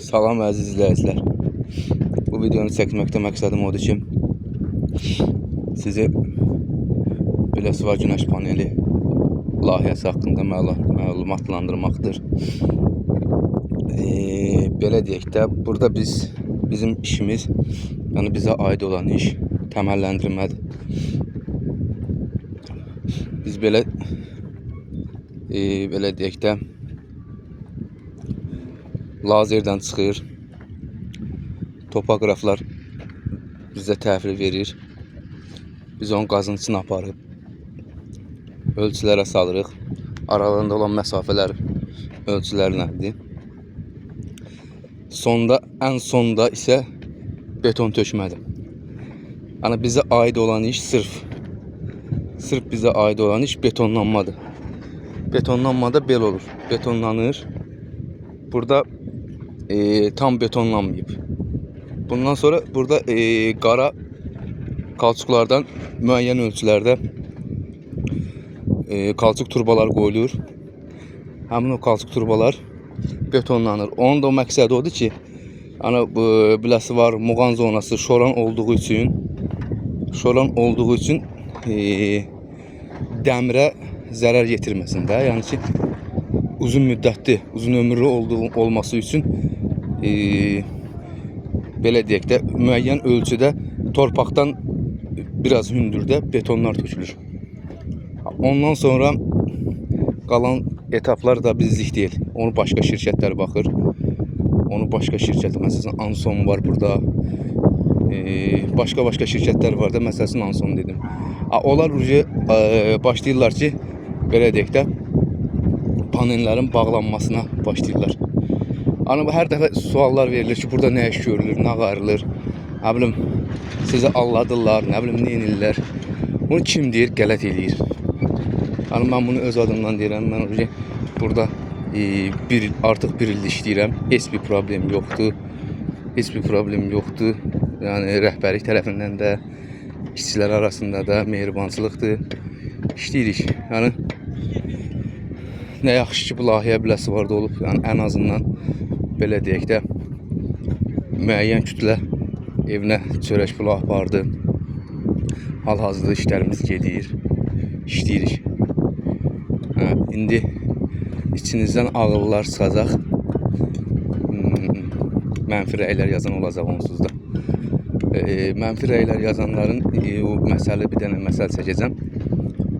Salam əziz izləyicilər. Bu videonu çəkməkdə məqsədim odur ki, sizi Biləsuvar Günəş Paneli layihəsi haqqında məlumatlandırmaqdır. Belə deyək də, burada bizim işimiz, yəni bizə aid olan iş təməlləndirmədir. Biz belə deyək də, lazerdən çıxır, topograflar bizə təhvil verir, biz onun qazıntısını aparıb ölçülərə salırıq, aralarında olan məsafələr ölçülərləndir. Ən sonda isə beton tökmədir. Yəni bizə aid olan iş sırf bizə aid olan iş betonlanmadır. Betonlanmada belə olur, betonlanır. Burada tam betonlanmayıb. Bundan sonra burada qara kalçuklardan müəyyən ölçülərdə kalçuk turbalar qoyulur. Həmin o kalçuk turbalar betonlanır. Onun da məqsədi odur ki, Biləsuvar Muğan zonası şoran olduğu üçün dəmirə zərər yetirməsin də. Yəni ki, uzun müddətli, uzun ömürlü olması üçün belə deyək də, müəyyən ölçüdə torpaqdan biraz hündürdə betonlar tökülür. Ondan sonra qalan etaplar da bizlik deyil. Onu başqa şirkətlər baxır. Onu başqa şirkət, məsələn Anson var burada. Başqa şirkətlər var da, məsələn Anson dedim. Onlar başlayırlar ki, belə deyək də, panellərin bağlanmasına başlayırlar. Hər dəfə suallar verilir ki, burada nə iş görülür, nə qarılır, nə bilim, sizi alladırlar, nə bilim, nə inirlər. Bunu kim deyir, qələt eləyir. Mən bunu öz adımdan deyirəm, mən burada artıq bir ildir işləyirəm, heç bir problem yoxdur. Yəni, rəhbərlik tərəfindən də, işçilər arasında da mehribançılıqdır, işləyirik. Yəni, nə yaxşı ki, bu layihə Biləsuvarda olub, yəni ən azından belə deyək də, müəyyən kütlə evinə çörək pulu apardı. Hal-hazırda işlərimiz gedir, işləyirik. İndi içinizdən ağıllar çıxacaq, mənfi rəylər yazan olacaq onsuz da. Mənfi rəylər yazanların bir dənə məsələ çəkəcəm.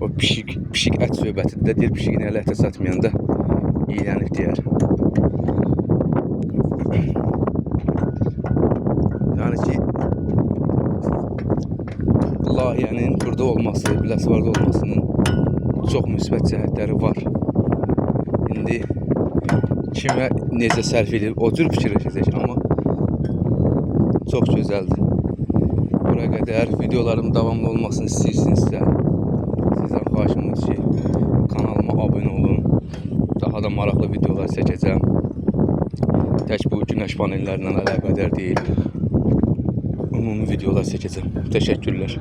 O pişik ət söhbətində deyir, pişiyin ələ ətə satmayanda iyilənib deyər. Yəni ki, layihənin burada olması, Biləsuvarda olmasının çox müsbət cəhətləri var. İndi kimə necə sərf edir, o cür fikirləşəcək, amma çox gözəldir. Bura qədər videolarım davamlı olmasını istəyirsinizsə, sizdən xahişim odur ki, kanalıma abunə olun. Daha da maraqlı videolar çəkəcəm. Tək bu günəş panellərindən əlaqədar deyil. Ümumi videolar çəkəcəm. Təşəkkürlər.